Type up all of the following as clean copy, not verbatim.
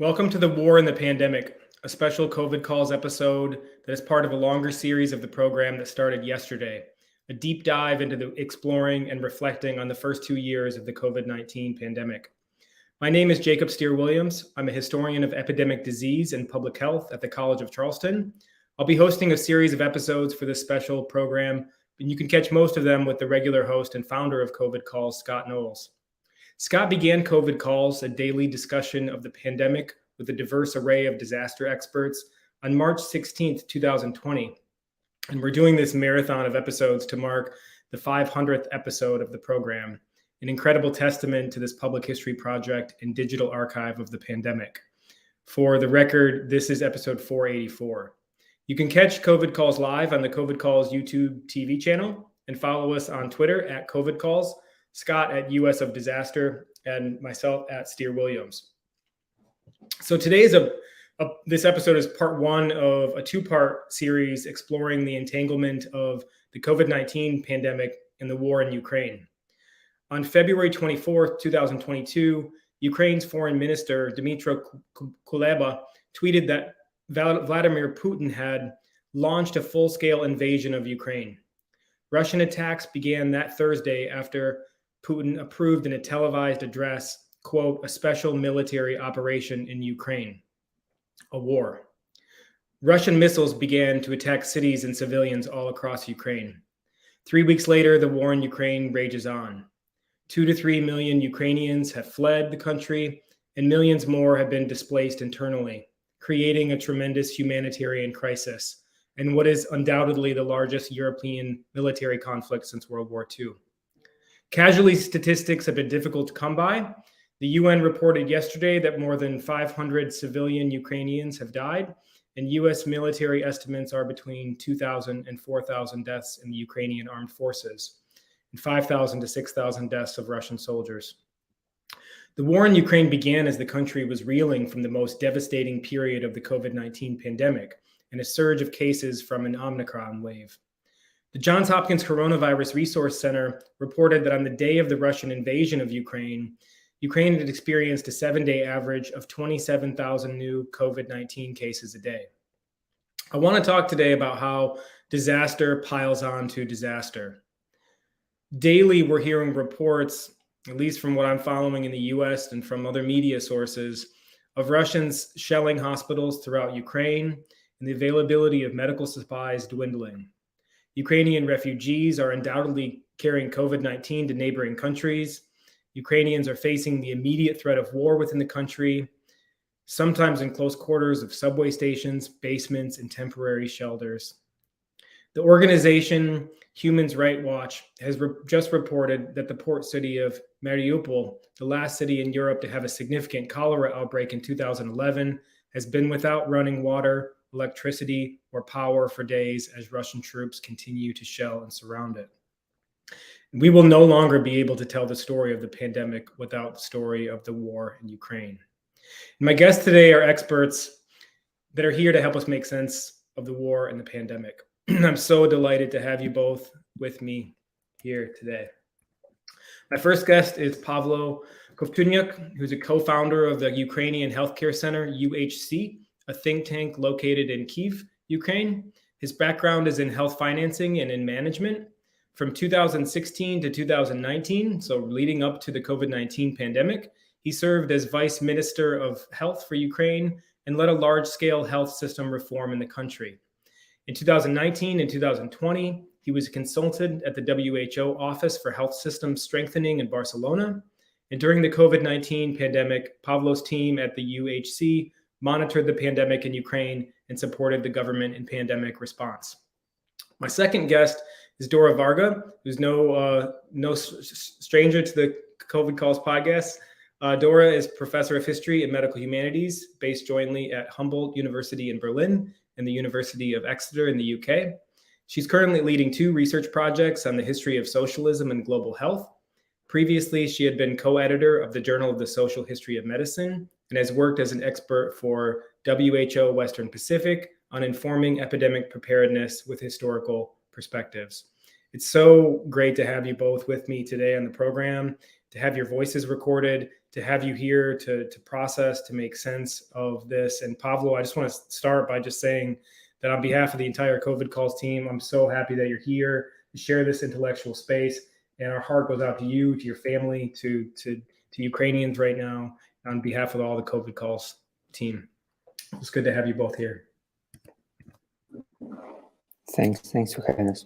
Welcome to the War and the Pandemic, a special COVID calls episode that is part of a longer series of the program that started yesterday, a deep dive into the exploring and reflecting on the first 2 years of the COVID-19 pandemic. My name is Jacob Steer-Williams. I'm a historian of epidemic disease and public health at the College of Charleston. I'll be hosting a series of episodes for this special program, and you can catch most of them with the regular host and founder of COVID Calls, Scott Knowles. Scott began COVID Calls, a daily discussion of the pandemic with a diverse array of disaster experts, on March 16th, 2020. And we're doing this marathon of episodes to mark the 500th episode of the program, an incredible testament to this public history project and digital archive of the pandemic. For the record, this is episode 484. You can catch COVID Calls live on the COVID Calls YouTube TV channel and follow us on Twitter at COVID Calls, Scott at US of Disaster, and myself at Steer Williams. So today's this episode is part one of a two-part series exploring the entanglement of the COVID-19 pandemic and the war in Ukraine. On February 24th, 2022, Ukraine's foreign minister, Dmytro Kuleba, tweeted that Vladimir Putin had launched a full-scale invasion of Ukraine. Russian attacks began that Thursday after Putin approved in a televised address, quote, a special military operation in Ukraine, a war. Russian missiles began to attack cities and civilians all across Ukraine. 3 weeks later, the war in Ukraine rages on. 2 to 3 million Ukrainians have fled the country, and millions more have been displaced internally, creating a tremendous humanitarian crisis and what is undoubtedly the largest European military conflict since World War II. Casualty statistics have been difficult to come by. The UN reported yesterday that more than 500 civilian Ukrainians have died, and US military estimates are between 2,000 and 4,000 deaths in the Ukrainian armed forces, and 5,000 to 6,000 deaths of Russian soldiers. The war in Ukraine began as the country was reeling from the most devastating period of the COVID-19 pandemic and a surge of cases from an Omicron wave. The Johns Hopkins Coronavirus Resource Center reported that on the day of the Russian invasion of Ukraine, Ukraine had experienced a 7-day average of 27,000 new COVID-19 cases a day. I want to talk today about how disaster piles on to disaster. Daily, we're hearing reports, at least from what I'm following in the US and from other media sources, of Russians shelling hospitals throughout Ukraine and the availability of medical supplies dwindling. Ukrainian refugees are undoubtedly carrying COVID-19 to neighboring countries. Ukrainians are facing the immediate threat of war within the country, sometimes in close quarters of subway stations, basements, and temporary shelters. The organization Human Rights Watch has just reported that the port city of Mariupol, the last city in Europe to have a significant cholera outbreak in 2011, has been without running water, electricity, or power for days as Russian troops continue to shell and surround it. We will no longer be able to tell the story of the pandemic without the story of the war in Ukraine. And my guests today are experts that are here to help us make sense of the war and the pandemic. I'm so delighted to have you both with me here today. My first guest is Pavlo Kovtunyuk, who's a co-founder of the Ukrainian Healthcare Center, UHC, a think tank located in Kyiv, Ukraine. His background is in health financing and in management. From 2016 to 2019, so leading up to the COVID-19 pandemic, he served as Vice Minister of Health for Ukraine and led a large-scale health system reform in the country. In 2019 and 2020, he was a consultant at the WHO Office for Health Systems Strengthening in Barcelona. And during the COVID-19 pandemic, Pavlo's team at the UHC monitored the pandemic in Ukraine and supported the government in pandemic response. My second guest is Dora Varga, who's no stranger to the COVID Calls podcast. Dora is professor of history and medical humanities, based jointly at Humboldt University in Berlin and the University of Exeter in the UK. She's currently leading 2 research projects on the history of socialism and global health. Previously, she had been co-editor of the Journal of the Social History of Medicine and has worked as an expert for WHO Western Pacific on informing epidemic preparedness with historical perspectives. It's so great to have you both with me today on the program, to have your voices recorded, have you here to process, to make sense of this. And Pavlo, I just want to start by just saying that on behalf of the entire COVID Calls team, I'm so happy that you're here to share this intellectual space. And our heart goes out to you, to your family, to Ukrainians right now, on behalf of all the COVID Calls team. It's good to have you both here. Thanks for having us.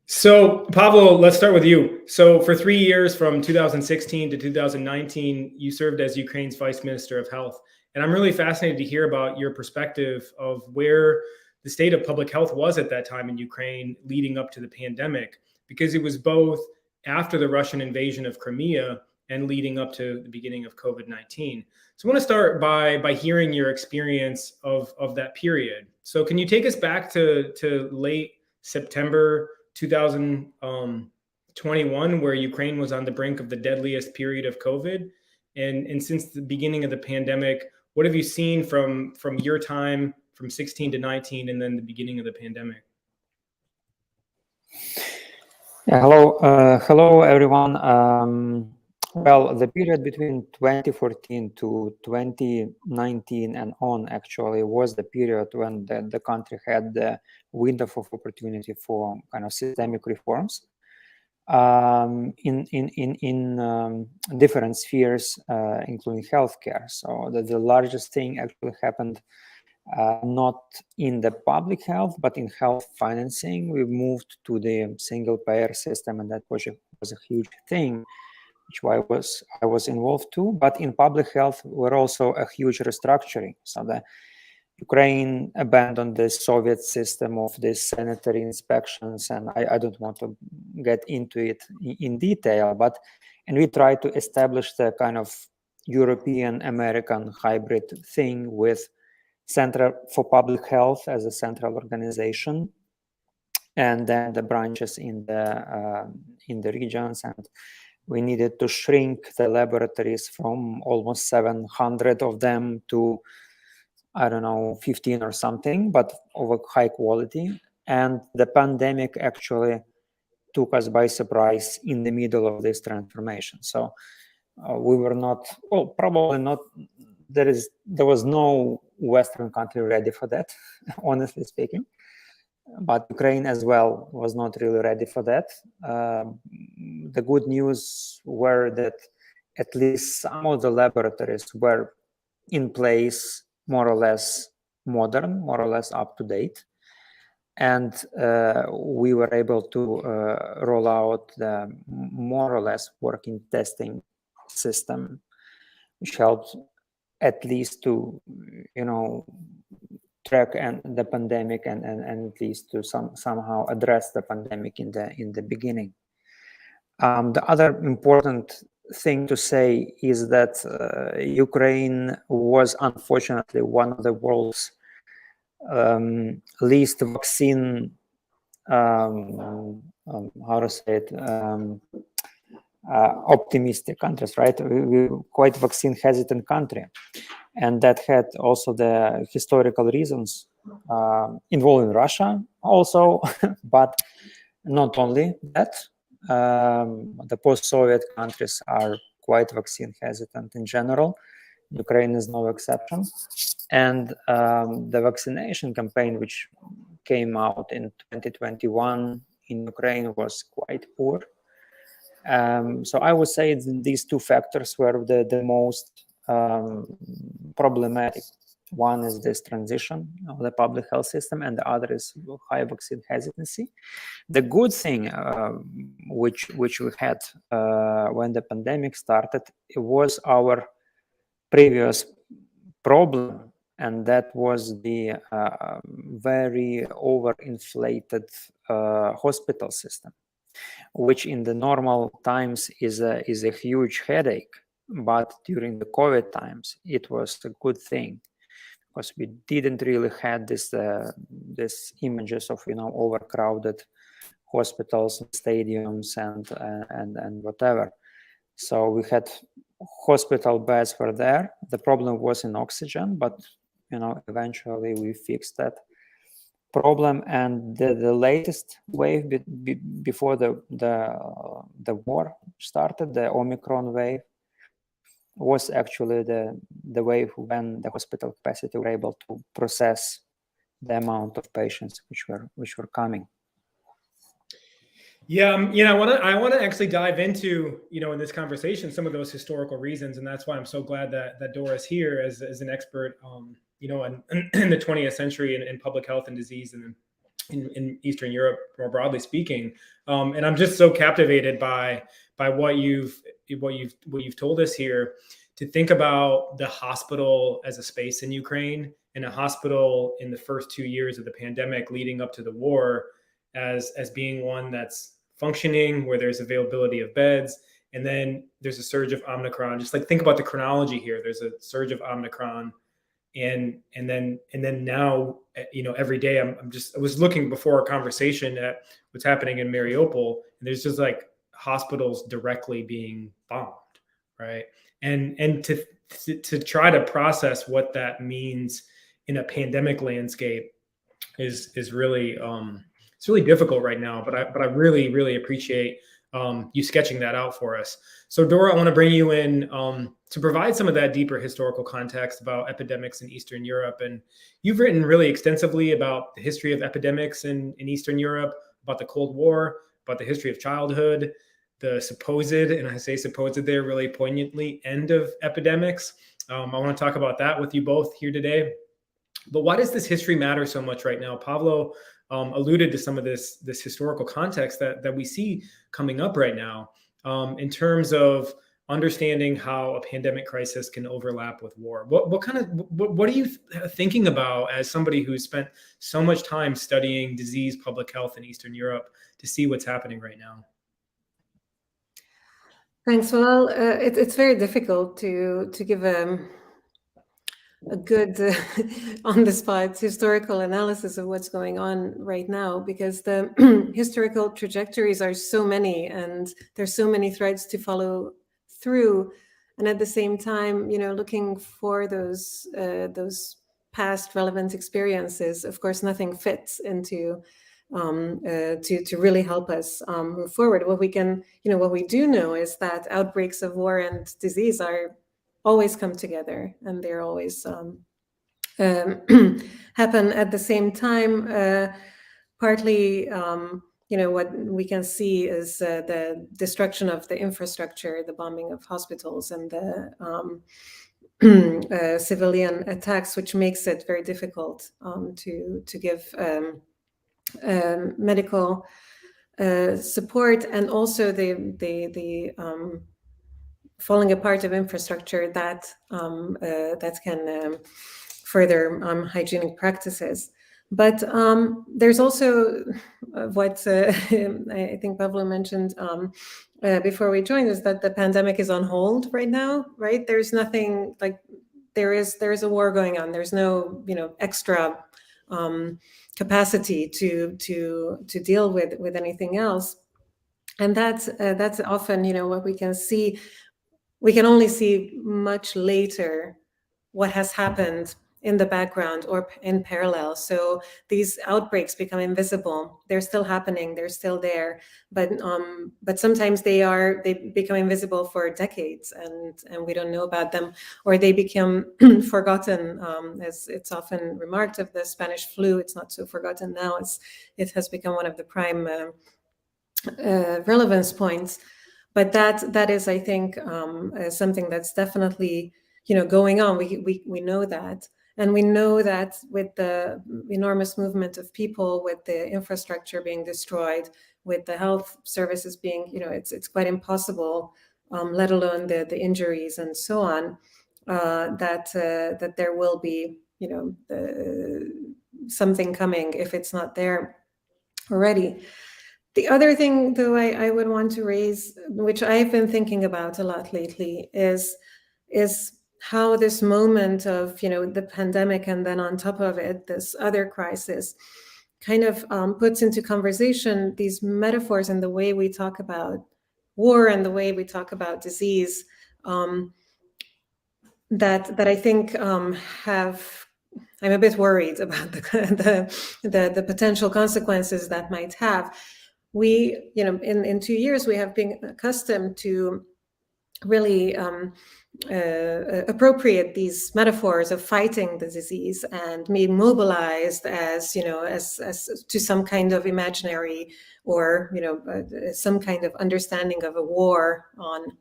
So, Pavlo, let's start with you. So, for 3 years, from 2016 to 2019, you served as Ukraine's Vice Minister of Health. And I'm really fascinated to hear about your perspective of where the state of public health was at that time in Ukraine leading up to the pandemic, because it was both after the Russian invasion of Crimea and leading up to the beginning of COVID-19. So I want to start by hearing your experience of that period. So can you take us back to late September 2021, where Ukraine was on the brink of the deadliest period of COVID? And since the beginning of the pandemic, what have you seen from your time from 16 to 19 and then the beginning of the pandemic? Yeah, hello everyone. Well, the period between 2014 to 2019 and on actually was the period when the country had the window of opportunity for kind of systemic reforms in different spheres, including healthcare. So the largest thing actually happened not in the public health, but in health financing. We moved to the single payer system, and that was a huge thing, which I was involved too. But in public health, we're also a huge restructuring. So the Ukraine abandoned the Soviet system of these sanitary inspections, and I don't want to get into it in detail, and we tried to establish the kind of European-American hybrid thing with Center for Public Health as a central organization, and then the branches in the regions. And we needed to shrink the laboratories from almost 700 of them to, I don't know, 15 or something, but of high quality. And the pandemic actually took us by surprise in the middle of this transformation. So we were not, well, probably not. There was no Western country ready for that, honestly speaking. But Ukraine as well was not really ready for that. The good news were that at least some of the laboratories were in place, more or less modern, more or less up to date. And we were able to roll out the more or less working testing system, which helped at least to, track the pandemic and at least to somehow address the pandemic in the beginning. The other important thing to say is that Ukraine was unfortunately one of the world's least vaccine, optimistic countries, right? We're quite vaccine hesitant country. And that had also the historical reasons involving Russia also, but not only that. The post-Soviet countries are quite vaccine hesitant in general. Ukraine is no exception. And the vaccination campaign, which came out in 2021 in Ukraine, was quite poor. So I would say these two factors were the most problematic. One is this transition of the public health system, and the other is high vaccine hesitancy. The good thing which we had when the pandemic started, it was our previous problem, and that was the very overinflated hospital system, which in the normal times is a huge headache. But during the COVID times, it was a good thing, because we didn't really had this images of overcrowded hospitals, stadiums, and whatever. So we had hospital beds were there. The problem was in oxygen, but eventually we fixed that problem. And the latest wave before the war started, the Omicron wave, was actually the way when the hospital capacity were able to process the amount of patients which were coming. Yeah, I want to actually dive into, in this conversation, some of those historical reasons, and that's why I'm so glad that Dora's here as an expert, in the 20th century in public health and disease and in Eastern Europe, more broadly speaking. And I'm just so captivated by what you've told us here, to think about the hospital as a space in Ukraine, and a hospital in the first 2 years of the pandemic leading up to the war as being one that's functioning, where there's availability of beds. And then there's a surge of Omicron. Just like, think about the chronology here. There's a surge of Omicron, and then now, every day I was looking before our conversation at what's happening in Mariupol, and there's just like hospitals directly being bombed, right? And to try to process what that means in a pandemic landscape is really it's really difficult right now. But I really appreciate you sketching that out for us. So Dora, I want to bring you in to provide some of that deeper historical context about epidemics in Eastern Europe. And you've written really extensively about the history of epidemics in Eastern Europe, about the Cold War, about the history of childhood, the supposed, and I say supposed there really poignantly, end of epidemics. I want to talk about that with you both here today. But why does this history matter so much right now? Pavlo alluded to some of this historical context that we see coming up right now, in terms of understanding how a pandemic crisis can overlap with war. What are you thinking about as somebody who's spent so much time studying disease, public health in Eastern Europe, to see what's happening right now? Thanks. Well, it's very difficult to give a good on-the-spot historical analysis of what's going on right now, because the historical trajectories are so many, and there's so many threads to follow through. And at the same time, looking for those past relevant experiences, of course, nothing fits into to really help us move forward. What we can, what we do know is that outbreaks of war and disease are always come together, and they're always happen at the same time. Partly, what we can see is the destruction of the infrastructure, the bombing of hospitals, and the civilian attacks, which makes it very difficult to give medical support, and also the falling apart of infrastructure that can further hygienic practices. But there's also what I think Pavlo mentioned before we joined, is that the pandemic is on hold right now, right? There's nothing like there is a war going on. There's no extra capacity to deal with anything else, and that's often what we can see. We can only see much later what has happened in the background or in parallel. So these outbreaks become invisible. They're still happening. They're still there, but sometimes they become invisible for decades, and we don't know about them, or they become forgotten. As it's often remarked of the Spanish flu, it's not so forgotten now. It has become one of the prime relevance points. But that is, I think, something that's definitely going on. We know that. And we know that with the enormous movement of people, with the infrastructure being destroyed, with the health services being, it's quite impossible, let alone the injuries and so on, that there will be, something coming if it's not there already. The other thing, though, I would want to raise, which I've been thinking about a lot lately, is how this moment of the pandemic, and then on top of it this other crisis, kind of puts into conversation these metaphors and the way we talk about war and the way we talk about disease, that I think I'm a bit worried about the potential consequences that might have. We, in 2 years, we have been accustomed to really appropriate these metaphors of fighting the disease and being mobilized as, you know, as to some kind of imaginary or, you know, some kind of understanding of a war on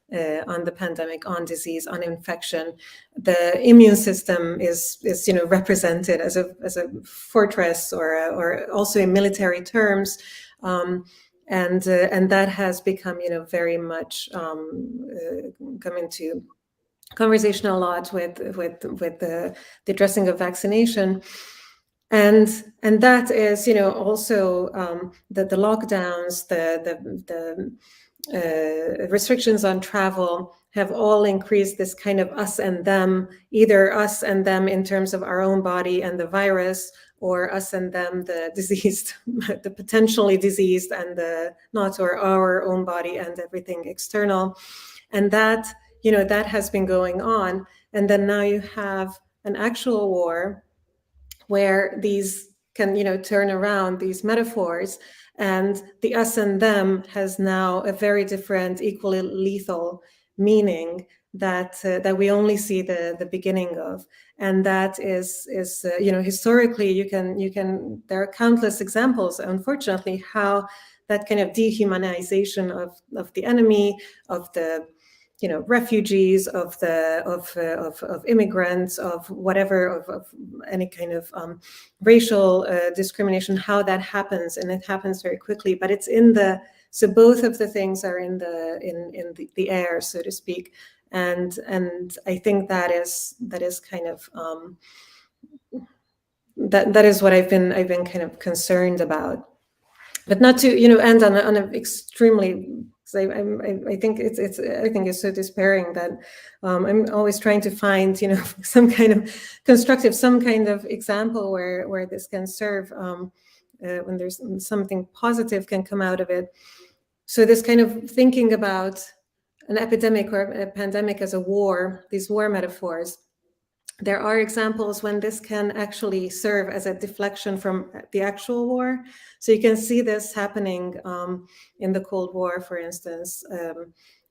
the pandemic, on disease, on infection. The immune system is you know, represented as a fortress, or also in military terms. And that has become, you know, very much come into conversation a lot with the addressing of vaccination. And that is, you know, also the lockdowns, the restrictions on travel have all increased this kind of us and them, either us and them in terms of our own body and the virus, or us and them, the diseased, the potentially diseased, and the not, or our own body and everything external. And that, you know, that has been going on. And then now you have an actual war where these can, you know, turn around these metaphors, and the us and them has now a very different, equally lethal meaning that that we only see the beginning of. And that is you know, historically you can there are countless examples, unfortunately, how that kind of dehumanization of the enemy, of the, you know, refugees, of immigrants, of whatever, of any kind of racial discrimination, how that happens, and it happens very quickly. But it's in the, so both of the things are in the air, so to speak, and I think that is kind of that is what I've been kind of concerned about. But not to, you know, end on an extremely, I think it's so despairing that I'm always trying to find, you know, some kind of constructive, some kind of example where this can serve, when there's something positive can come out of it. So this kind of thinking about an epidemic or a pandemic as a war, these war metaphors, there are examples when this can actually serve as a deflection from the actual war. So you can see this happening in the Cold War, for instance,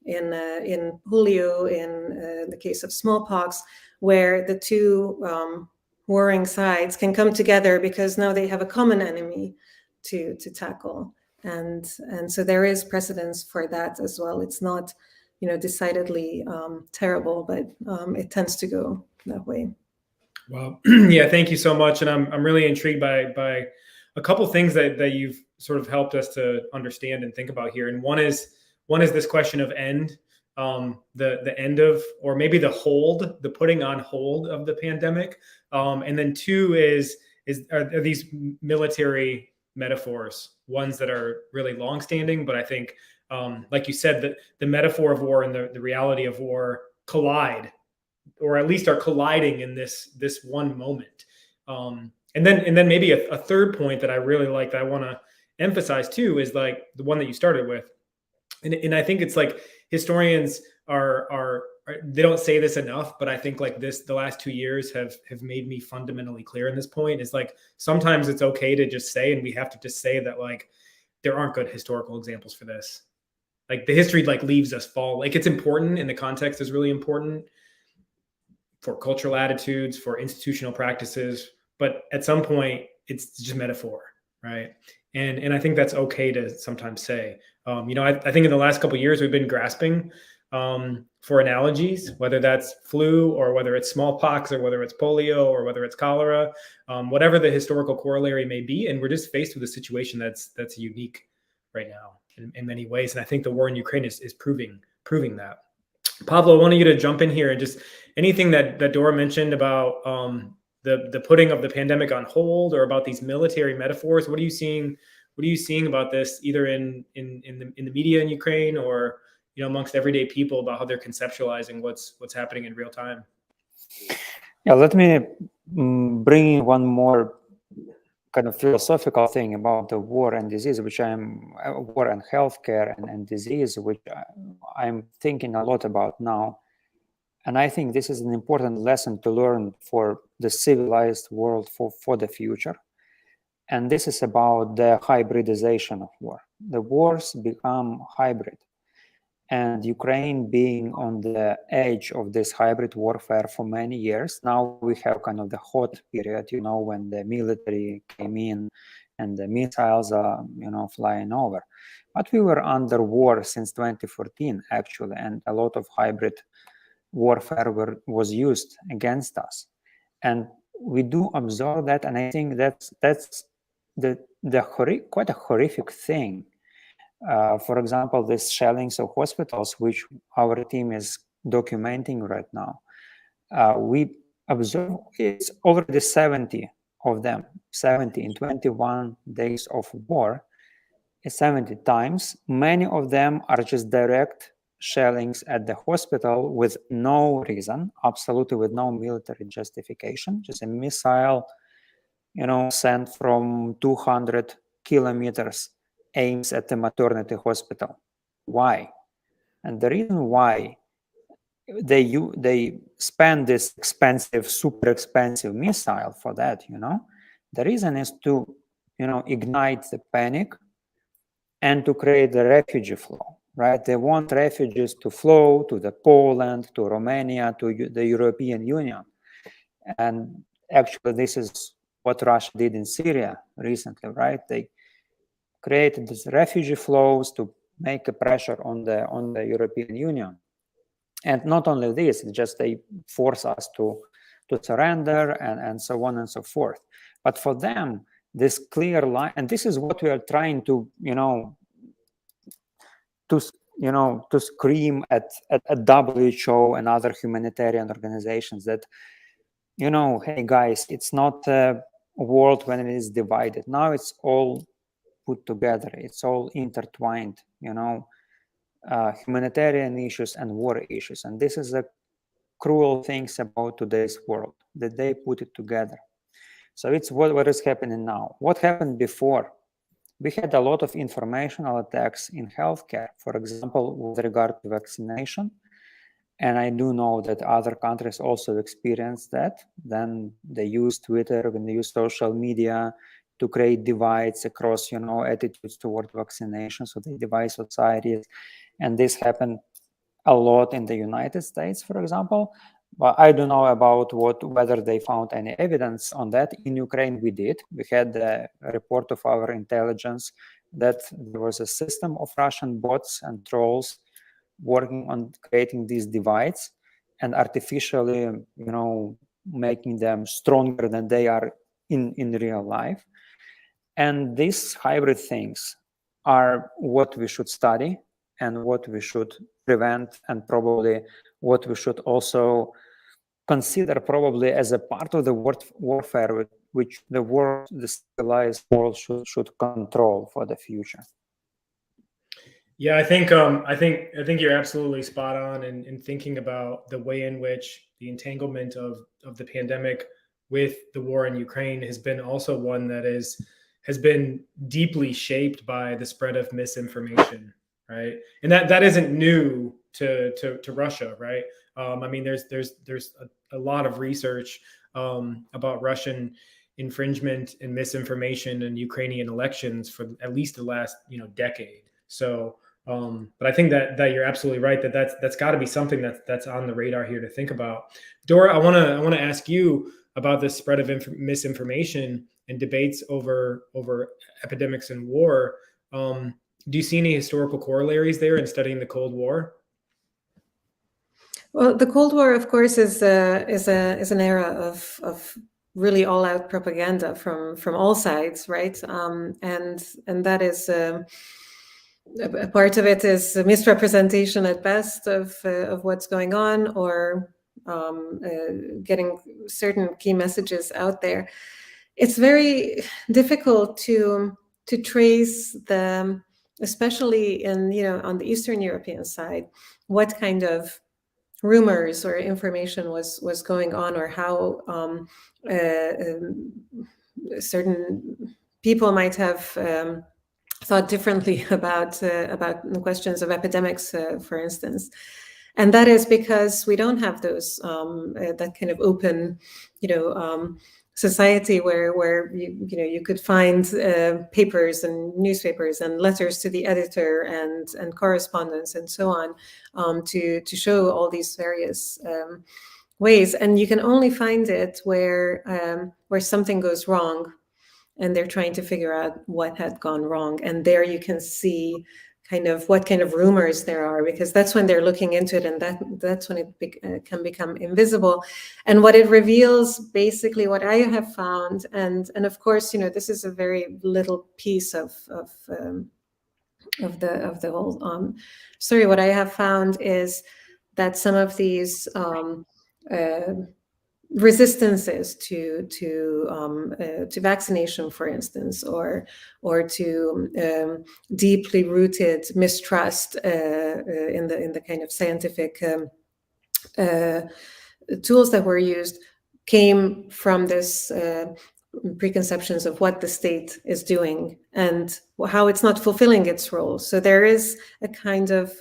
in polio, in the case of smallpox, where the two warring sides can come together because now they have a common enemy to tackle. And so there is precedence for that as well. It's not, you know, decidedly terrible, but it tends to go that way. Well, yeah, thank you so much. And I'm really intrigued by a couple things that you've sort of helped us to understand and think about here. And one is this question of end, the end of, or maybe the putting on hold of the pandemic. And then two are these military metaphors, ones that are really longstanding, but I think, like you said, that the metaphor of war and the reality of war collide, or at least are colliding in this one moment. And then maybe a third point that I really like that I want to emphasize too is like the one that you started with. And I think it's like historians are they don't say this enough, but I think like the last 2 years have made me fundamentally clear in this point, is like sometimes it's okay to just say, and we have to just say that like there aren't good historical examples for this. Like the history like leaves us fall. Like it's important, and the context is really important for cultural attitudes, for institutional practices, but at some point it's just metaphor, right? And I think that's okay to sometimes say. You know, I think in the last couple of years we've been grasping for analogies, whether that's flu or whether it's smallpox or whether it's polio or whether it's cholera, whatever the historical corollary may be, and we're just faced with a situation that's unique right now in many ways. And I think the war in Ukraine is proving that. Pablo, I wanted you to jump in here and just anything that Dora mentioned about the putting of the pandemic on hold, or about these military metaphors. What are you seeing? What are you seeing about this, either in the media in Ukraine, or, you know, amongst everyday people, about how they're conceptualizing what's happening in real time? Yeah, let me bring in one more kind of philosophical thing about the war and disease, which war and healthcare and disease, which I'm thinking a lot about now. And I think this is an important lesson to learn for the civilized world for the future. And this is about the hybridization of war. The wars become hybrid. and Ukraine being on the edge of this hybrid warfare for many years. Now we have kind of the hot period, when the military came in and the missiles are, flying over. But we were under war since 2014, actually, and a lot of hybrid warfare was used against us. And we do observe that, and I think that's quite a horrific thing. For example, these shellings of hospitals, which our team is documenting right now, we observe it's already 70 of them, 70 in 21 days of war, 70 times. Many of them are just direct shellings at the hospital with no reason, absolutely with no military justification, just a missile, sent from 200 kilometers aims at the maternity hospital. Why? And the reason why they spend this expensive, super expensive missile for that, the reason is to, ignite the panic and to create the refugee flow, right? They want refugees to flow to the Poland, to Romania, to the European Union. And actually, this is what Russia did in Syria recently, right? They created these refugee flows to make a pressure on the European Union. And not only this, it's just they force us to surrender and so on and so forth. But for them, this clear line, and this is what we are trying to, to scream at WHO and other humanitarian organizations that, hey guys, it's not a world when it is divided. Now it's all put together. It's all intertwined, humanitarian issues and war issues. And this is the cruel things about today's world, that they put it together. So it's what is happening now. What happened before? We had a lot of informational attacks in healthcare, for example, with regard to vaccination. And I do know that other countries also experienced that. Then they use Twitter and they use social media to create divides across, attitudes toward vaccination. So they divide societies. And this happened a lot in the United States, for example. But I don't know about whether they found any evidence on that. In Ukraine, we did. We had a report of our intelligence that there was a system of Russian bots and trolls working on creating these divides and artificially, making them stronger than they are in real life. And these hybrid things are what we should study and what we should prevent, and probably what we should also consider probably as a part of the warfare which the civilized world should control for the future. Yeah, I think you're absolutely spot on in thinking about the way in which the entanglement of the pandemic with the war in Ukraine has been also one that has been deeply shaped by the spread of misinformation, right? And that isn't new to Russia, right? I mean, there's a lot of research about Russian infringement and misinformation in Ukrainian elections for at least the last decade. So, but I think that you're absolutely right that's got to be something that's on the radar here to think about. Dora, I want to ask you about the spread of misinformation and debates over epidemics and war. Do you see any historical corollaries there in studying the Cold War? Well, the Cold War, of course, is an era of really all-out propaganda from all sides, right? And that is a part of it is a misrepresentation at best of what's going on, or getting certain key messages out there. It's very difficult to trace them, especially in on the Eastern European side, what kind of rumors or information was going on, or how certain people might have thought differently about the questions of epidemics, for instance. And that is because we don't have those that kind of open, society where you could find papers and newspapers and letters to the editor and correspondence and so on, to show all these various ways. And you can only find it where something goes wrong, and they're trying to figure out what had gone wrong. And there you can see kind of what kind of rumors there are, because that's when they're looking into it, and that's when it can become invisible. And what it reveals, basically, what I have found, and of course, this is a very little piece of the whole story. What I have found is that some of these resistances to vaccination, for instance, or to deeply rooted mistrust in the kind of scientific tools that were used, came from this preconceptions of what the state is doing and how it's not fulfilling its role. So there is a kind of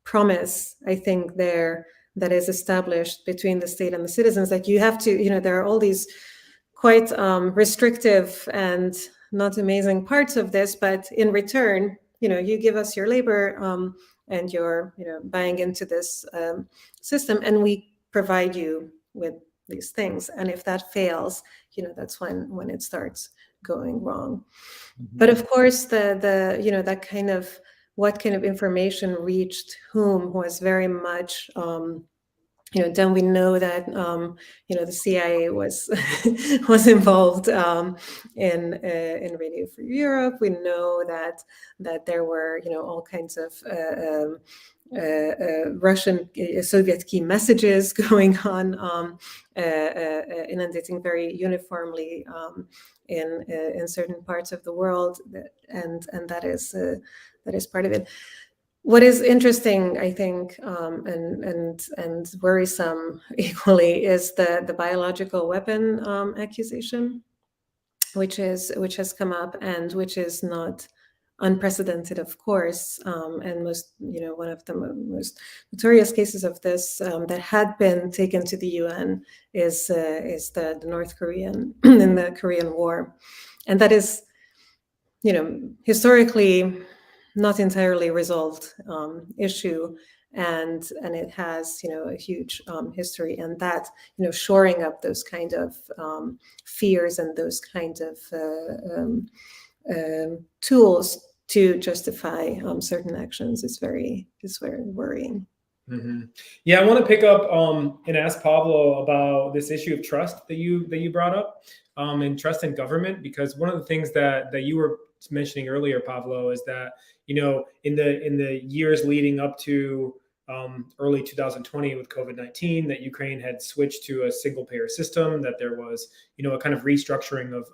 promise, I think, there that is established between the state and the citizens, that you have to, there are all these quite restrictive and not amazing parts of this, but in return, you give us your labor and you're, buying into this system, and we provide you with these things. And if that fails, that's when it starts going wrong. Mm-hmm. But of course, the that kind of what kind of information reached whom was very much then we know that the CIA was was involved in Radio Free Europe. We know that there were all kinds of Russian Soviet key messages going on, inundating very uniformly in certain parts of the world, and that is part of it. What is interesting, I think, and worrisome equally, is the biological weapon accusation, which has come up, and which is not unprecedented, of course, and most, one of the most notorious cases of this that had been taken to the UN is the North Korean in the Korean War, and that is, historically not entirely resolved issue, and it has a huge history, and that shoring up those kind of fears and those kind of tools to justify certain actions is very worrying. Mm-hmm. Yeah, I want to pick up and ask Pablo about this issue of trust that you brought up, and trust in government, because one of the things that you were mentioning earlier, Pablo, is that in the years leading up to early 2020 with COVID-19, that Ukraine had switched to a single payer system, that there was a kind of restructuring of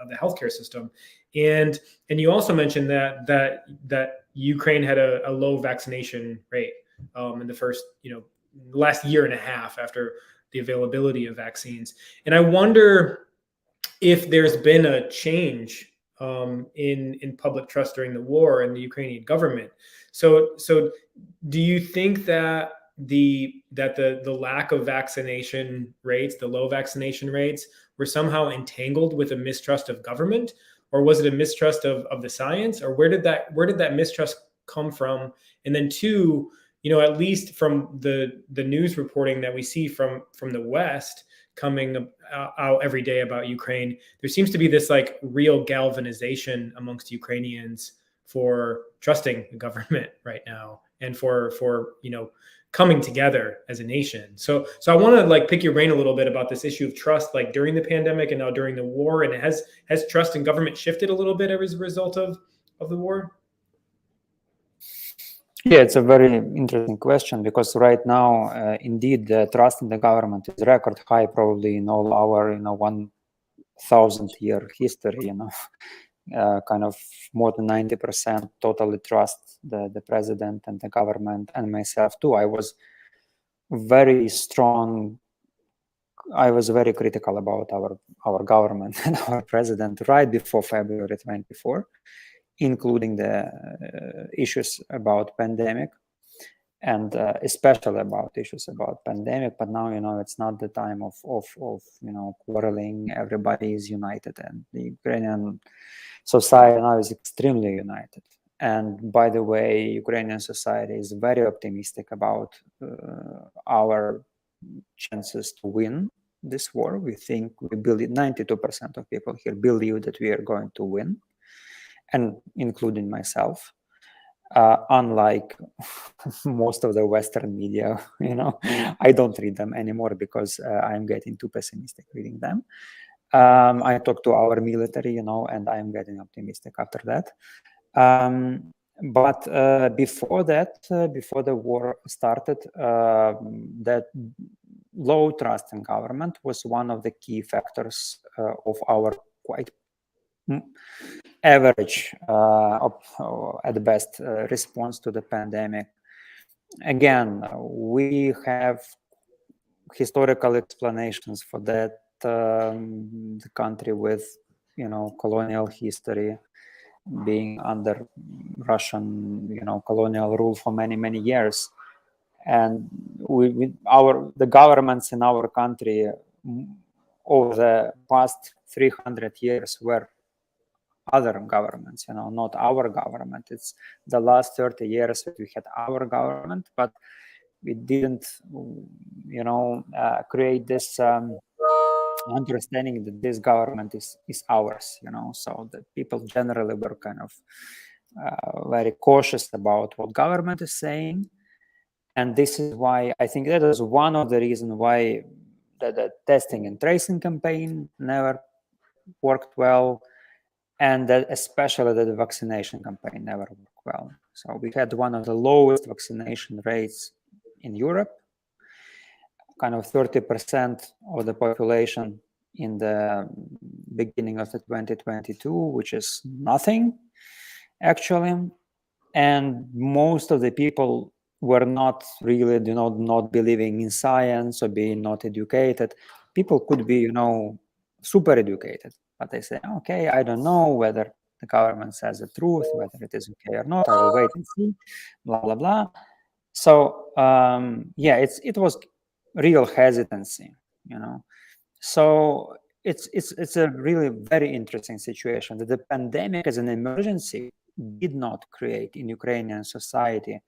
the healthcare system, and you also mentioned that Ukraine had a low vaccination rate in the first last year and a half after the availability of vaccines. And I wonder if there's been a change in public trust during the war and the Ukrainian government. So do you think that the lack of vaccination rates, the low vaccination rates, were somehow entangled with a mistrust of government, or was it a mistrust of the science, or where did that mistrust come from? And then two, at least from the news reporting that we see from the West coming out every day about Ukraine, there seems to be this like real galvanization amongst Ukrainians for trusting the government right now, and for coming together as a nation. So I want to like pick your brain a little bit about this issue of trust, like during the pandemic and now during the war. And has trust in government shifted a little bit as a result of the war? Yeah, it's a very interesting question, because right now, indeed, the trust in the government is record high, probably in all our 1,000-year history. Kind of more than 90% totally trust the president and the government, and myself too. I was very critical about our government and our president right before February 24, including the issues about pandemic. and especially about issues about pandemic. But now, it's not the time of quarreling. Everybody is united, and the Ukrainian society now is extremely united. And by the way, Ukrainian society is very optimistic about our chances to win this war. We believe 92% of people here believe that we are going to win, and including myself. Unlike most of the Western media, I don't read them anymore because I'm getting too pessimistic reading them. I talk to our military, and I'm getting optimistic after that. But before that, before the war started, that low trust in government was one of the key factors of our quite average, at best, response to the pandemic. Again, we have historical explanations for that. The country with, colonial history, being under Russian, colonial rule for many, many years. And the governments in our country over the past 300 years were other governments, not our government. It's the last 30 years that we had our government, but we didn't, create this understanding that this government is ours, so the people generally were kind of very cautious about what government is saying. And this is why I think that is one of the reasons why the testing and tracing campaign never worked well, and that especially the vaccination campaign never worked well. So we had one of the lowest vaccination rates in Europe, kind of 30% of the population in the beginning of the 2022, which is nothing, actually. And most of the people were not really, not believing in science or being not educated. People could be, super educated, but they say, okay, I don't know whether the government says the truth, whether it is okay or not. I will wait and see, blah, blah, blah. So, yeah, it was real hesitancy, So it's a really very interesting situation that the pandemic as an emergency did not create in Ukrainian society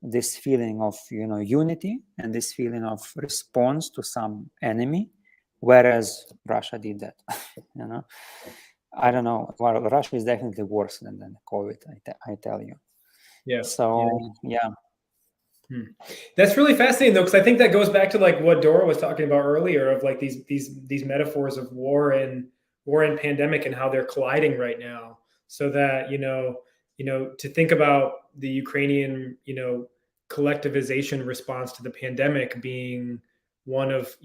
this feeling of unity and this feeling of response to some enemy, whereas Russia did that. I don't know. Well, Russia is definitely worse than COVID. I tell you. Yeah. So yeah. That's really fascinating though, because I think that goes back to like what Dora was talking about earlier of like these metaphors of war and pandemic and how they're colliding right now. So that to think about the Ukrainian collectivization response to the pandemic being one of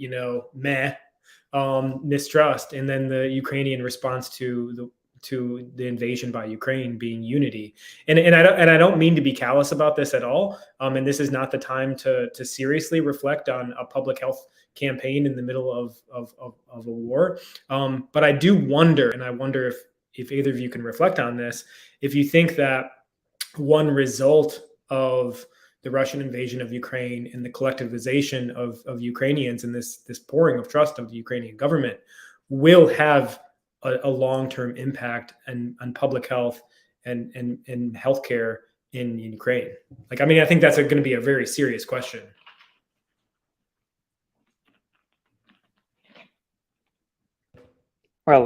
mistrust, and then the Ukrainian response to the invasion by Ukraine being unity. And I don't mean to be callous about this at all. And this is not the time to seriously reflect on a public health campaign in the middle of a war. But I do wonder, and I wonder if either of you can reflect on this, if you think that one result of the Russian invasion of Ukraine and the collectivization of Ukrainians and this pouring of trust of the Ukrainian government will have a long-term impact on public health and healthcare in Ukraine. Like, I mean, I think that's going to be a very serious question. Well,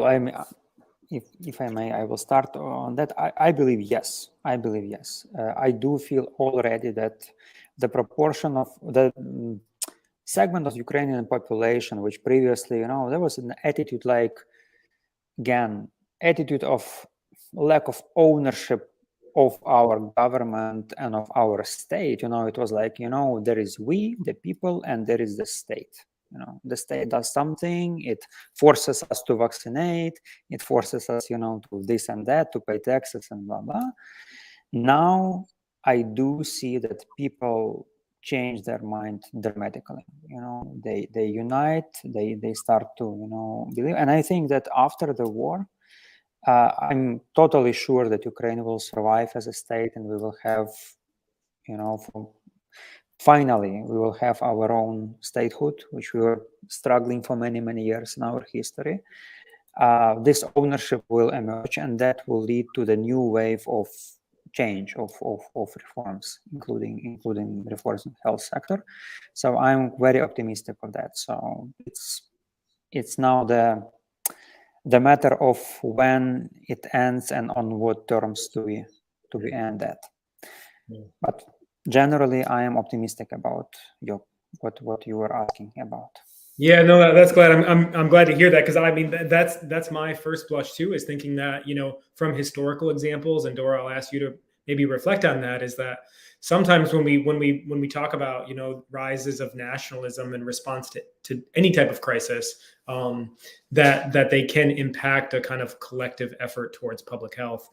if I may, I will start on that. I believe yes. I believe yes. I do feel already that the proportion of the segment of Ukrainian population, which previously, there was an attitude like, again, attitude of lack of ownership of our government and of our state. It was like, there is we, the people, and there is the state. The state does something, it forces us to vaccinate, it forces us, to this and that, to pay taxes and blah, blah. Now, I do see that people change their mind dramatically. They unite, they start to, believe. And I think that after the war, I'm totally sure that Ukraine will survive as a state, and we will have, finally we will have our own statehood, which we were struggling for many, many years in our history. This ownership will emerge, and that will lead to the new wave of change, of reforms, including reforms in the health sector. So I'm very optimistic of that. So it's now the matter of when it ends and on what terms do we end that. Yeah. But generally, I am optimistic about what you were asking about. Yeah, no, that's glad. I'm glad to hear that, because I mean that's my first blush too, is thinking that, you know, from historical examples, and Dora, I'll ask you to maybe reflect on that, is that sometimes when we talk about, you know, rises of nationalism in response to any type of crisis, that they can impact a kind of collective effort towards public health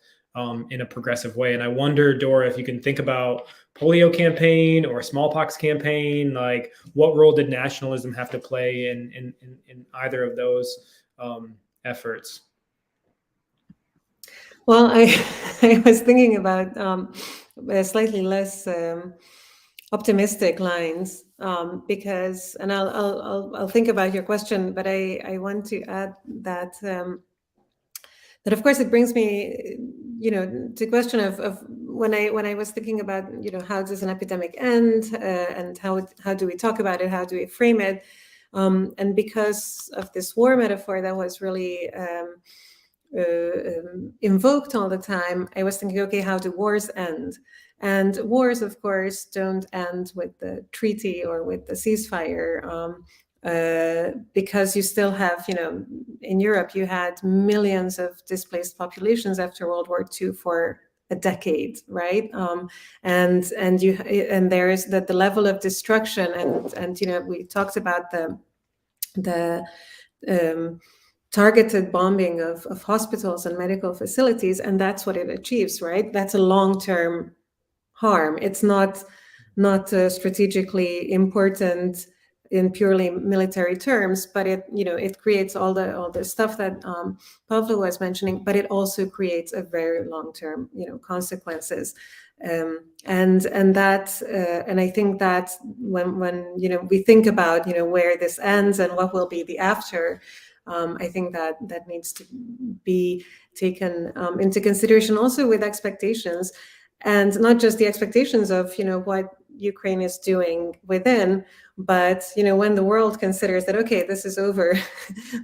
in a progressive way. And I wonder, Dora, if you can think about polio campaign or smallpox campaign, like what role did nationalism have to play in either of those efforts? Well, I was thinking about slightly less optimistic lines, because, and I'll think about your question, but I want to add that that of course it brings me, you know, to question of when I was thinking about, you know, how does an epidemic end, and how do we talk about it, how do we frame it, and because of this war metaphor that was really invoked all the time, I was thinking, okay, how do wars end? And wars, of course, don't end with the treaty or with the ceasefire, because you still have, you know, in Europe, you had millions of displaced populations after World War II for a decade, right? And there is that the level of destruction, and you know, we talked about the targeted bombing of hospitals and medical facilities, and that's what it achieves, right? That's a long-term harm. It's not strategically important in purely military terms, but it, you know, it creates all the stuff that Pavlo was mentioning, but it also creates a very long-term, you know, consequences. And that and I think that when you know, we think about, you know, where this ends and what will be the after, I think that needs to be taken into consideration, also with expectations, and not just the expectations of, you know, what Ukraine is doing within, but, you know, when the world considers that, okay, this is over,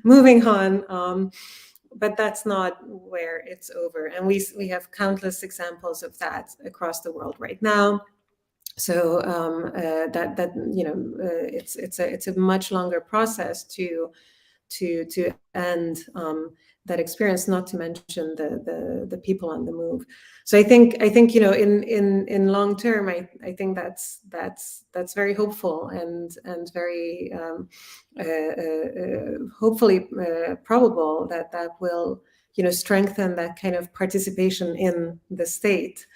moving on, but that's not where it's over. And we have countless examples of that across the world right now. So that you know, it's a much longer process to end that experience, not to mention the people on the move. So I think you know, in long term, I think that's very hopeful and very hopefully probable that will, you know, strengthen that kind of participation in the state,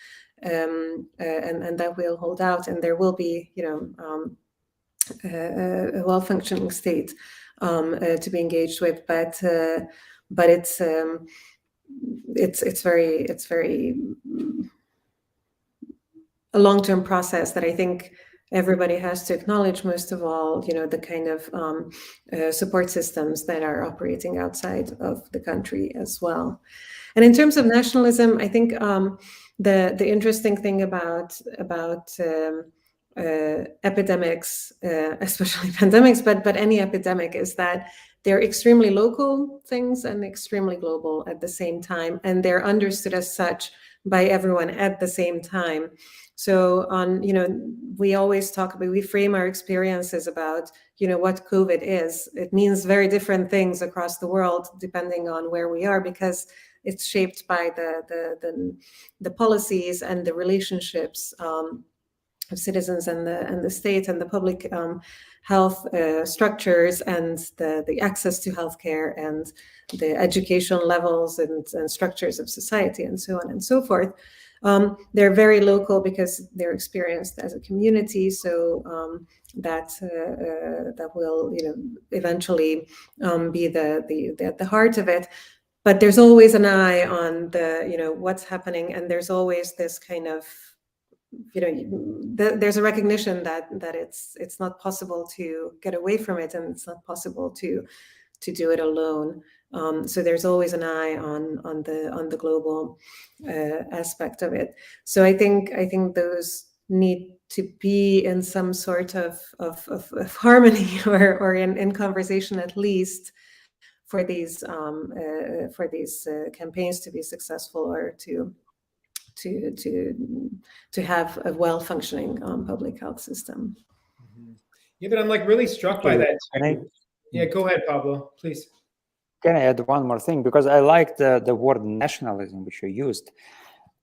and that will hold out, and there will be, you know, a well-functioning state to be engaged with, but it's very a long-term process that I think everybody has to acknowledge. Most of all, you know, the kind of support systems that are operating outside of the country as well. And in terms of nationalism, I think the interesting thing about epidemics, especially pandemics, but any epidemic, is that they're extremely local things and extremely global at the same time, and they're understood as such by everyone at the same time. So you know, we always talk about, we frame our experiences about, you know, what COVID is. It means very different things across the world depending on where we are, because it's shaped by the policies and the relationships of citizens and the state and the public health structures, and the access to healthcare, and the education levels and structures of society, and so on and so forth. They're very local because they're experienced as a community, so that will, you know, eventually be the heart of it. But there's always an eye on the, you know, what's happening, and there's always this kind of there's a recognition that it's not possible to get away from it, and it's not possible to do it alone. So there's always an eye on the global aspect of it. So I think those need to be in some sort of harmony or in conversation, at least for these campaigns to be successful, or to have a well-functioning public health system. Yeah, but I'm like really struck by that too. Yeah, go ahead, Pablo, please. Can I add one more thing? Because I like the word nationalism which you used.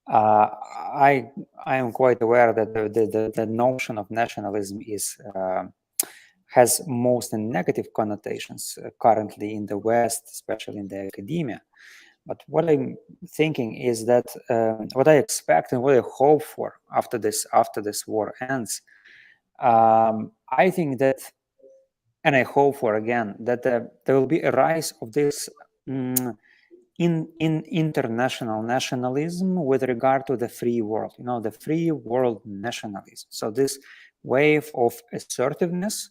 I am quite aware that the notion of nationalism has most negative connotations currently in the West, especially in the academia. But what I'm thinking is that what I expect and what I hope for after this war ends, I think that, and I hope for again, that there will be a rise of this in international nationalism with regard to the free world, the free world nationalism. So this wave of assertiveness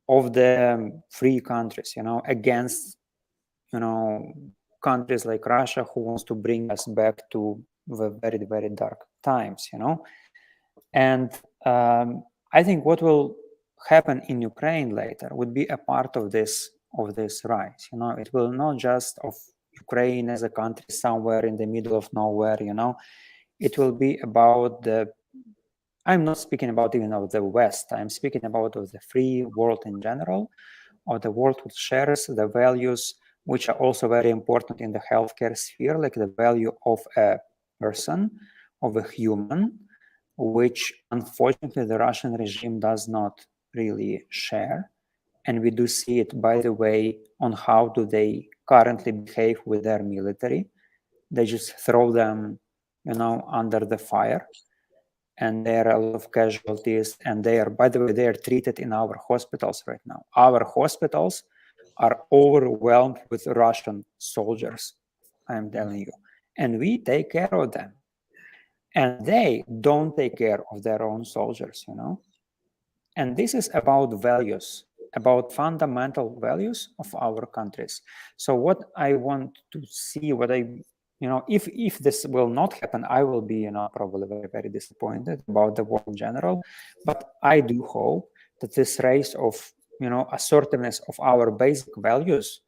of the free countries, against, countries like Russia, who wants to bring us back to the very, very dark times, And I think what will happen in Ukraine later would be a part of this rise. It will not just of Ukraine as a country somewhere in the middle of nowhere. It will be about I'm not speaking about even of the West. I'm speaking about of the free world in general, or the world which shares the values which are also very important in the healthcare sphere, like the value of a person, of a human, which unfortunately the Russian regime does not really share. And we do see it, by the way, on how do they currently behave with their military. They just throw them, under the fire. And there are a lot of casualties. And by the way, they are treated in our hospitals right now. Our hospitals are overwhelmed with Russian soldiers, I'm telling you. And we take care of them. And they don't take care of their own soldiers, And this is about values, about fundamental values of our countries. So what I want to see, if this will not happen, I will be, probably very, very disappointed about the war in general. But I do hope that this race of, assertiveness of our basic values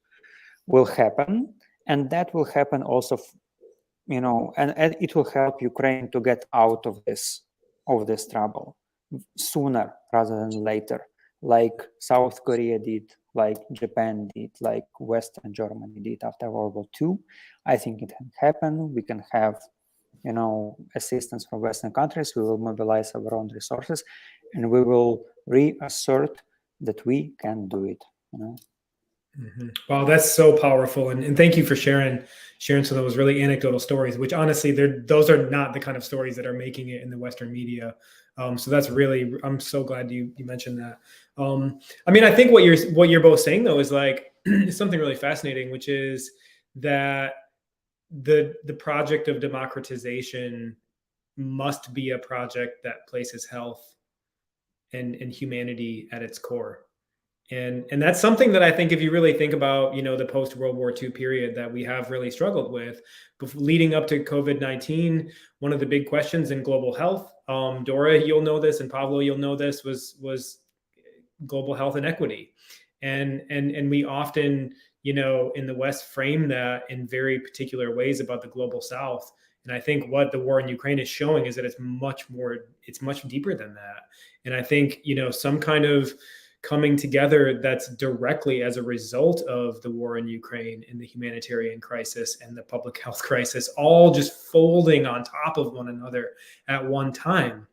will happen. And that will happen also, and it will help Ukraine to get out of this trouble sooner rather than later, like South Korea did, like Japan did, like Western Germany did after World War II. I think it can happen. We can have, assistance from Western countries. We will mobilize our own resources, and we will reassert that we can do it. Wow, that's so powerful, and thank you for sharing some of those really anecdotal stories. Which honestly, those are not the kind of stories that are making it in the Western media. So that's really, I'm so glad you mentioned that. I mean, I think what you're both saying though is like something really fascinating, which is that the project of democratization must be a project that places health and humanity at its core. And that's something that I think, if you really think about, the post World War II period that we have really struggled with, leading up to COVID-19, one of the big questions in global health, Dora, you'll know this, and Pablo, you'll know this, was global health inequity. And we often, in the West frame that in very particular ways about the global South. And I think what the war in Ukraine is showing is that it's much deeper than that. And I think, some kind of coming together that's directly as a result of the war in Ukraine and the humanitarian crisis and the public health crisis, all just folding on top of one another at one time.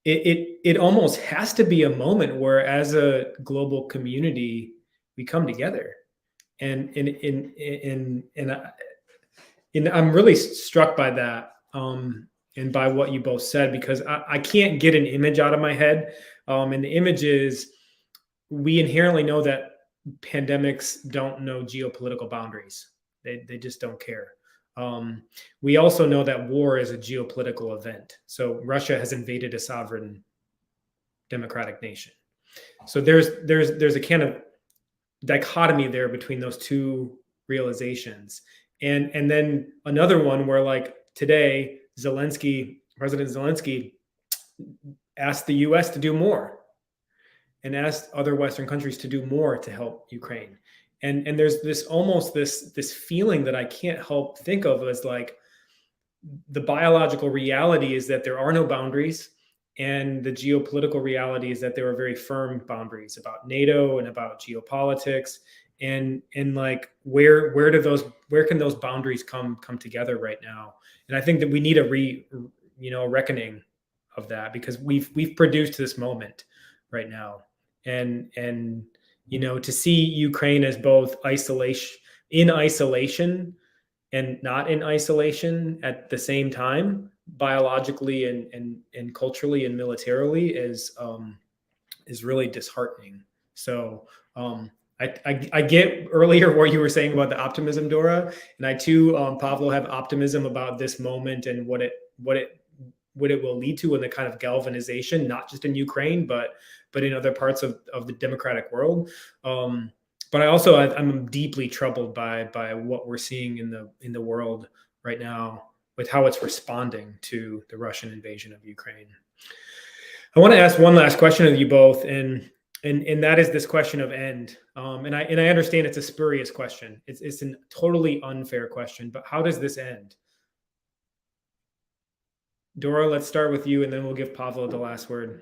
It almost has to be a moment where, as a global community, we come together. And I'm really struck by that. And by what you both said, because I can't get an image out of my head. And the image is, we inherently know that pandemics don't know geopolitical boundaries. They just don't care. We also know that war is a geopolitical event. So Russia has invaded a sovereign democratic nation. So there's a kind of dichotomy there between those two realizations. And then another one where, like, today, President Zelensky asked the US to do more and asked other Western countries to do more to help Ukraine. And there's this feeling that I can't help think of as, like, the biological reality is that there are no boundaries, and the geopolitical reality is that there are very firm boundaries about NATO and about geopolitics, and like where can those boundaries come together right now? And I think that we need a reckoning of that, because we've produced this moment right now, and to see Ukraine as both in isolation and not in isolation at the same time, biologically and culturally and militarily, is really disheartening. So I get earlier what you were saying about the optimism, Dora, and I too, Pavlo, have optimism about this moment and what it will lead to, in the kind of galvanization, not just in Ukraine, but in other parts of the democratic world. But I'm deeply troubled by what we're seeing in the world right now, with how it's responding to the Russian invasion of Ukraine. I want to ask one last question of you both, and that is this question of end. And I understand it's a spurious question. It's a totally unfair question, but how does this end? Dora, let's start with you, and then we'll give Pavlo the last word.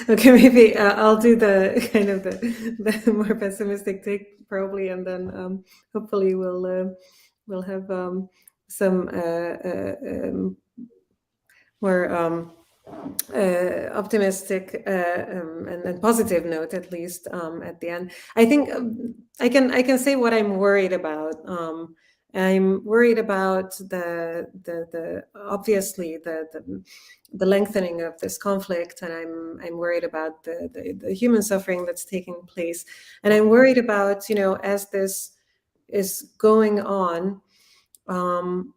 Okay, maybe I'll do the kind of the more pessimistic take, probably, and then hopefully we'll have some more optimistic and positive note, at least at the end. I think I can say what I'm worried about. I'm worried about the obviously the lengthening of this conflict, and I'm worried about the human suffering that's taking place, and I'm worried about, as this is going on, I'm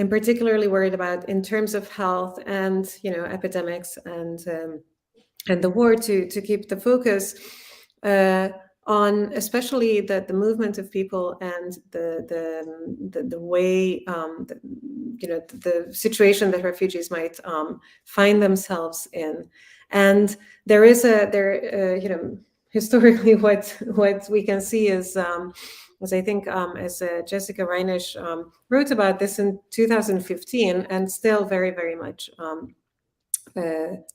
particularly worried about, in terms of health and epidemics and the war, to keep the focus on especially the movement of people and the way the situation that refugees might find themselves in. And there is historically what we can see is, as I think as Jessica Reinisch wrote about this in 2015, and still very, very much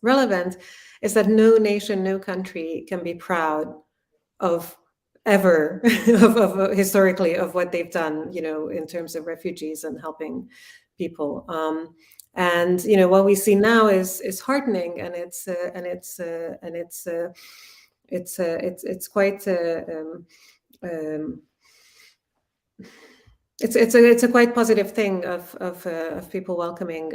relevant, is that no nation, no country can be proud of ever of historically of what they've done, in terms of refugees and helping people. And what we see now is heartening, and it's quite it's a quite positive thing of people welcoming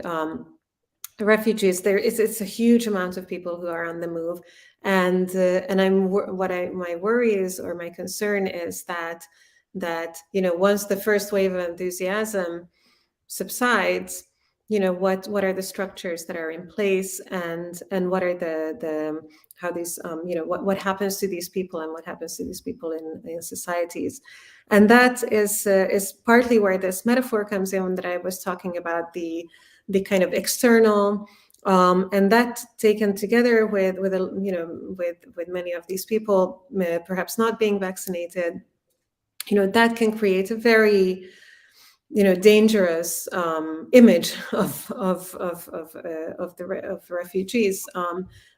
refugees. It's a huge amount of people who are on the move, and my worry is, or my concern is that once the first wave of enthusiasm subsides, what are the structures that are in place, and what are the how these what happens to these people, and what happens to these people in societies. And that is partly where this metaphor comes in that I was talking about, the kind of external, and that taken together with many of these people perhaps not being vaccinated, that can create a very dangerous image of refugees,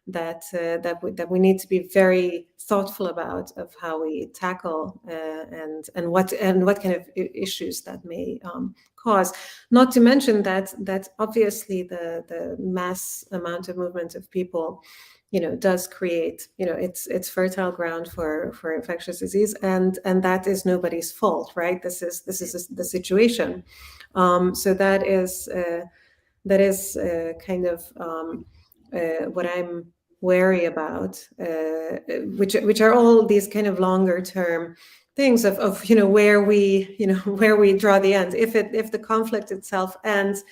that we need to be very thoughtful about, of how we tackle and what kind of issues that may cause. Not to mention that obviously the mass amount of movement of people does create, it's fertile ground for infectious disease, and that is nobody's fault, right? This is the situation. So that is kind of what I'm wary about, which are all these kind of longer term things of where we draw the end. If the conflict itself ends,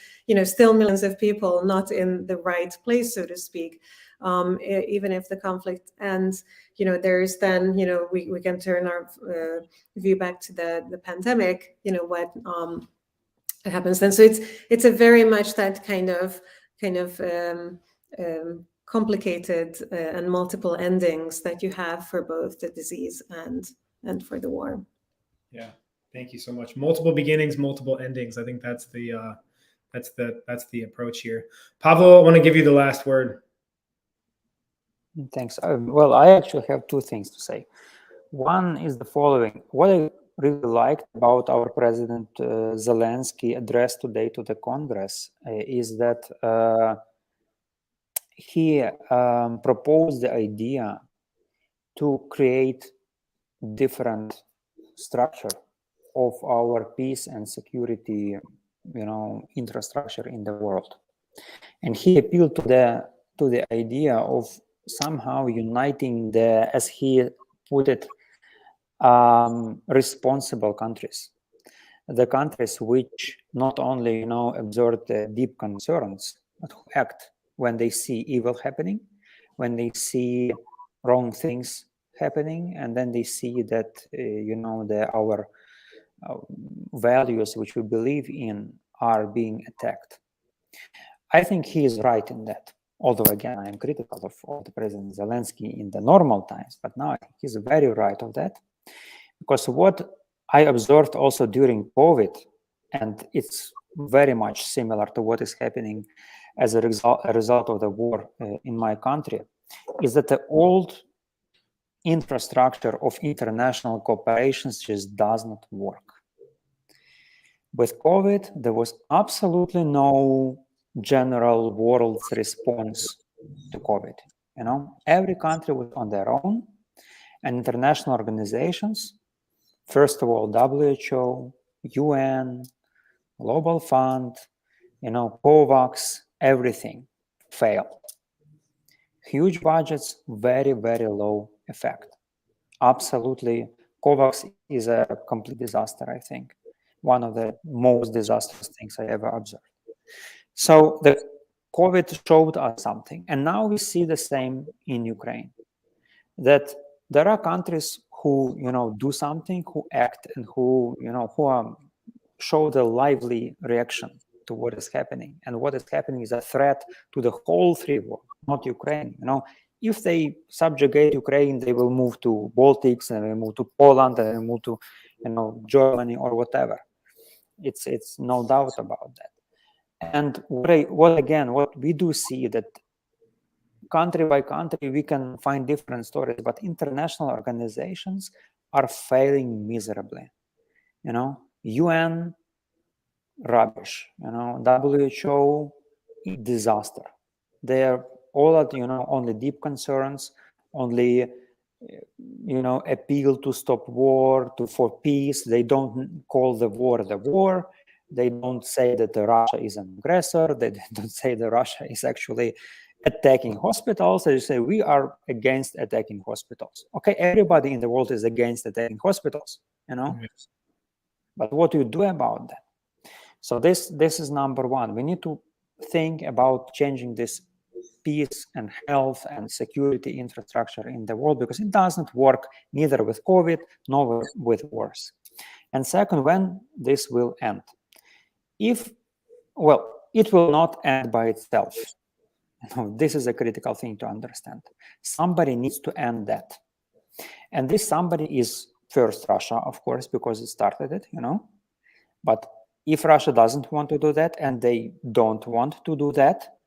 still millions of people not in the right place, so to speak. Even if the conflict ends, there's then we can turn our view back to the pandemic. What happens then? So it's a very much that kind of complicated and multiple endings that you have for both the disease and for the war. Yeah, thank you so much. Multiple beginnings, multiple endings. I think that's the approach here. Pavel, I want to give you the last word. Thanks. Well, I actually have two things to say. One is the following. What I really liked about our President Zelensky address today to the Congress is that he proposed the idea to create different structure of our peace and security, infrastructure in the world. And he appealed to the idea of somehow uniting the, as he put it, responsible countries, the countries which not only exert deep concerns, but who act when they see evil happening, when they see wrong things happening, and then they see that our values which we believe in are being attacked. I think he is right in that. Although again, I am critical of the President Zelensky in the normal times, but now I think he's very right of that. Because what I observed also during COVID, and it's very much similar to what is happening as a result of the war in my country, is that the old infrastructure of international cooperations just does not work. With COVID, there was absolutely no general world's response to COVID. Every country was on their own, and international organizations, first of all, WHO, UN, Global Fund, COVAX, everything failed. Huge budgets, very, very low effect. Absolutely, COVAX is a complete disaster, I think. One of the most disastrous things I ever observed. So the COVID showed us something. And now we see the same in Ukraine, that there are countries who, do something, who act, and who show the lively reaction to what is happening. And what is happening is a threat to the whole free world, not Ukraine. If they subjugate Ukraine, they will move to Baltics, and they will move to Poland, and they will move to, Germany or whatever. It's no doubt about that. And what we do see that country by country, we can find different stories, but international organizations are failing miserably. UN, rubbish. WHO, disaster. They are all at, only deep concerns, only, appeal to stop war, for peace. They don't call the war. They don't say that Russia is an aggressor. They don't say that Russia is actually attacking hospitals. They say we are against attacking hospitals. Okay, everybody in the world is against attacking hospitals, Yes. But what do you do about that? So this is number one. We need to think about changing this peace and health and security infrastructure in the world, because it doesn't work neither with COVID nor with wars. And second, when this will end? It will not end by itself. This is a critical thing to understand. Somebody needs to end that. And this somebody is first Russia, of course, because it started it, But if Russia doesn't want to do that, and they don't want to do that,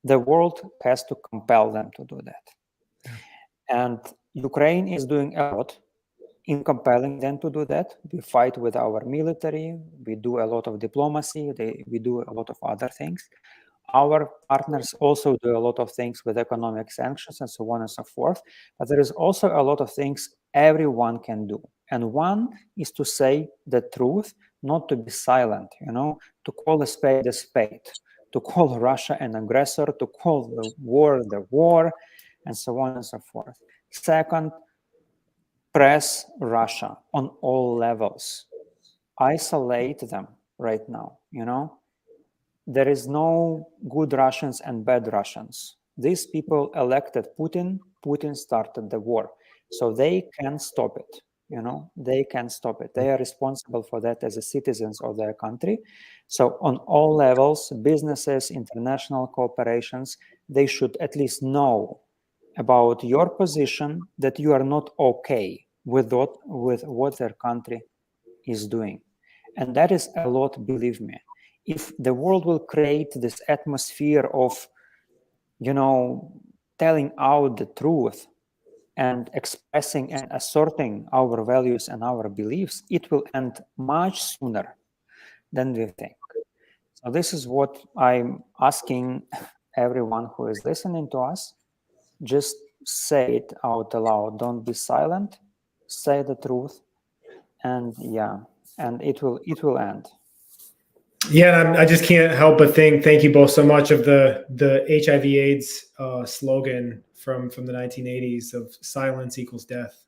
the world has to compel them to do that. Yeah. And Ukraine is doing a lot in compelling them to do that. We fight with our military, we do a lot of diplomacy, we do a lot of other things. Our partners also do a lot of things with economic sanctions and so on and so forth. But there is also a lot of things everyone can do. And one is to say the truth, not to be silent, to call a spade, to call Russia an aggressor, to call the war, and so on and so forth. Second, suppress Russia on all levels, isolate them right now, there is no good Russians and bad Russians. These people elected Putin. Putin started the war. So they can stop it. They can stop it. They are responsible for that as a citizens of their country. So on all levels, businesses, international corporations, they should at least know about your position, that you are not okay with what their country is doing. And that is a lot, believe me. If the world will create this atmosphere of, telling out the truth and expressing and asserting our values and our beliefs, it will end much sooner than we think. So this is what I'm asking everyone who is listening to us. Just say it out loud. Don't be silent. Say the truth. And and it will end. Yeah, I just can't help but thank you both so much of the HIV/AIDS slogan from the 1980s of silence equals death.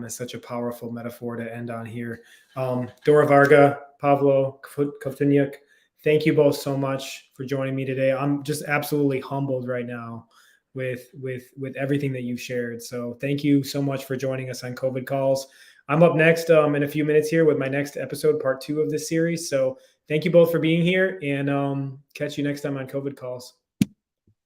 Is such a powerful metaphor to end on here. Dora Varga, Pavlo Kovtuniuk, thank you both so much for joining me today. I'm just absolutely humbled right now with everything that you've shared. So thank you so much for joining us on COVID Calls. I'm up next in a few minutes here with my next episode, part 2 of this series. So thank you both for being here, and catch you next time on COVID Calls.